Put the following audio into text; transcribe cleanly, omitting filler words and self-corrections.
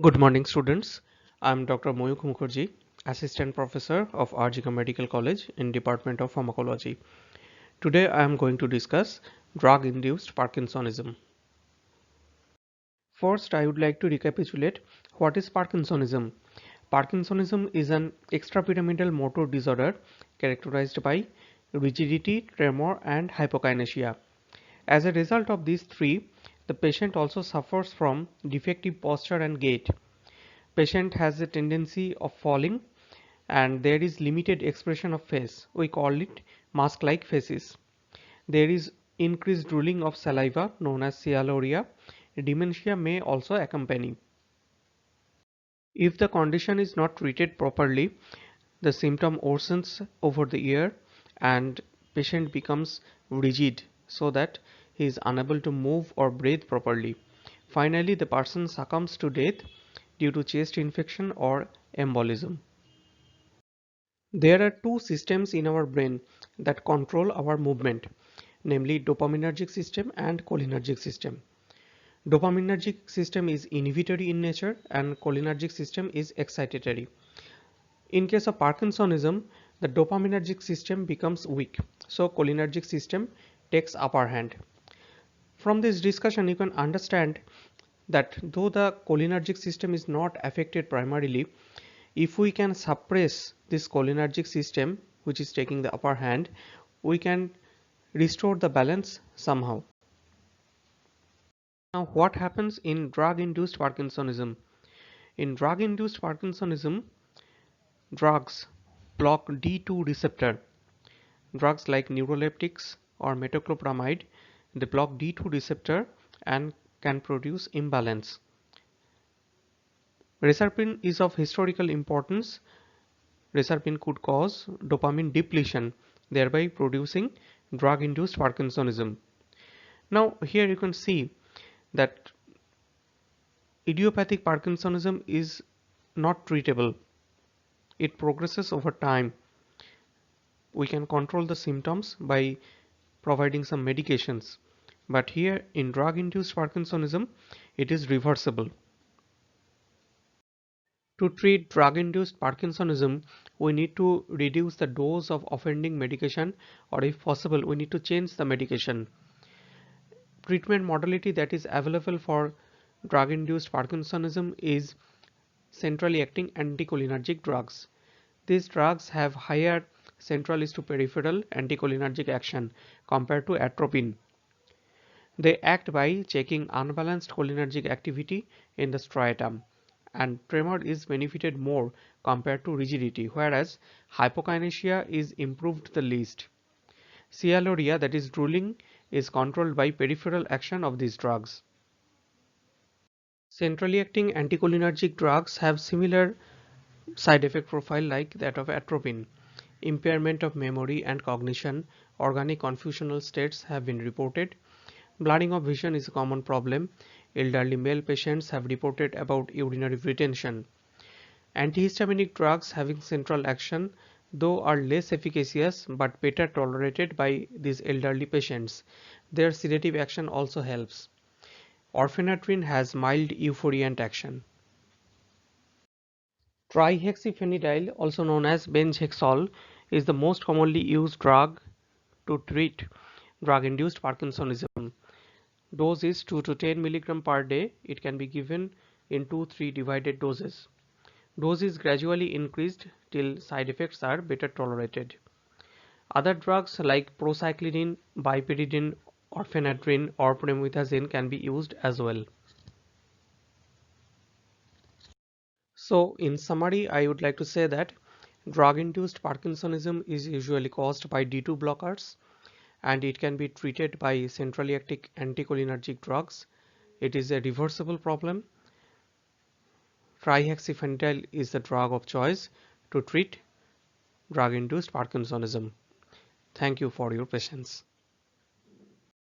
Good morning, students. I'm Dr. Moyuk Mukherjee, Assistant Professor of RGK Medical College in Department of Pharmacology. Today I am going to discuss drug-induced Parkinsonism. First, I would like to recapitulate what is Parkinsonism. Parkinsonism is an extrapyramidal motor disorder characterized by rigidity, tremor, and hypokinesia. As a result of these three, the patient also suffers from defective posture and gait. Patient has a tendency of falling and there is limited expression of face. We call it mask-like faces. There is increased drooling of saliva known as cyalorrhea. Dementia may also accompany. If the condition is not treated properly, the symptom worsens over the year and patient becomes rigid so that he is unable to move or breathe properly. Finally, the person succumbs to death due to chest infection or embolism. There are two systems in our brain that control our movement, namely dopaminergic system and cholinergic system. Dopaminergic system is inhibitory in nature and cholinergic system is excitatory. In case of Parkinsonism, the dopaminergic system becomes weak, so cholinergic system takes upper hand. From this discussion, you can understand that though the cholinergic system is not affected primarily, if we can suppress this cholinergic system which is taking the upper hand, we can restore the balance somehow. Now, what happens in drug-induced Parkinsonism? In drug-induced Parkinsonism, drugs block D2 receptor. Drugs like neuroleptics or metoclopramide, they block D2 receptor and can produce imbalance. Reserpine is of historical importance. Reserpine could cause dopamine depletion, thereby producing drug-induced Parkinsonism. Now, here you can see that idiopathic Parkinsonism is not treatable. It progresses over time. We can control the symptoms by providing some medications. But here in drug-induced Parkinsonism, it is reversible. To treat drug-induced Parkinsonism, we need to reduce the dose of offending medication, or if possible, we need to change the medication. Treatment modality that is available for drug-induced Parkinsonism is centrally acting anticholinergic drugs. These drugs have higher centralist to peripheral anticholinergic action compared to atropine. They act by checking unbalanced cholinergic activity in the striatum, and tremor is benefited more compared to rigidity, whereas hypokinesia is improved the least. Cyalorrhea, that is drooling, is controlled by peripheral action of these drugs. Centrally acting anticholinergic drugs have similar side effect profile like that of atropine. Impairment of memory and cognition, organic confusional states have been reported. Blurring of vision is a common problem. Elderly male patients have reported about urinary retention. Antihistaminic drugs having central action though are less efficacious but better tolerated by these elderly patients. Their sedative action also helps. Orphenadrine has mild euphoriant action. Trihexyphenidyl, also known as benjhexol, is the most commonly used drug to treat drug-induced Parkinsonism. Dose is 2 to 10 mg per day. It can be given in 2-3 divided doses. Dose is gradually increased till side effects are better tolerated. Other drugs like procyclidine, bipyridine, orphenadrine or promethazine can be used as well. So in summary, I would like to say that drug-induced Parkinsonism is usually caused by D2 blockers and it can be treated by centrally acting anticholinergic drugs. It is a reversible problem. Trihexyphenidyl is the drug of choice to treat drug-induced Parkinsonism. Thank you for your patience.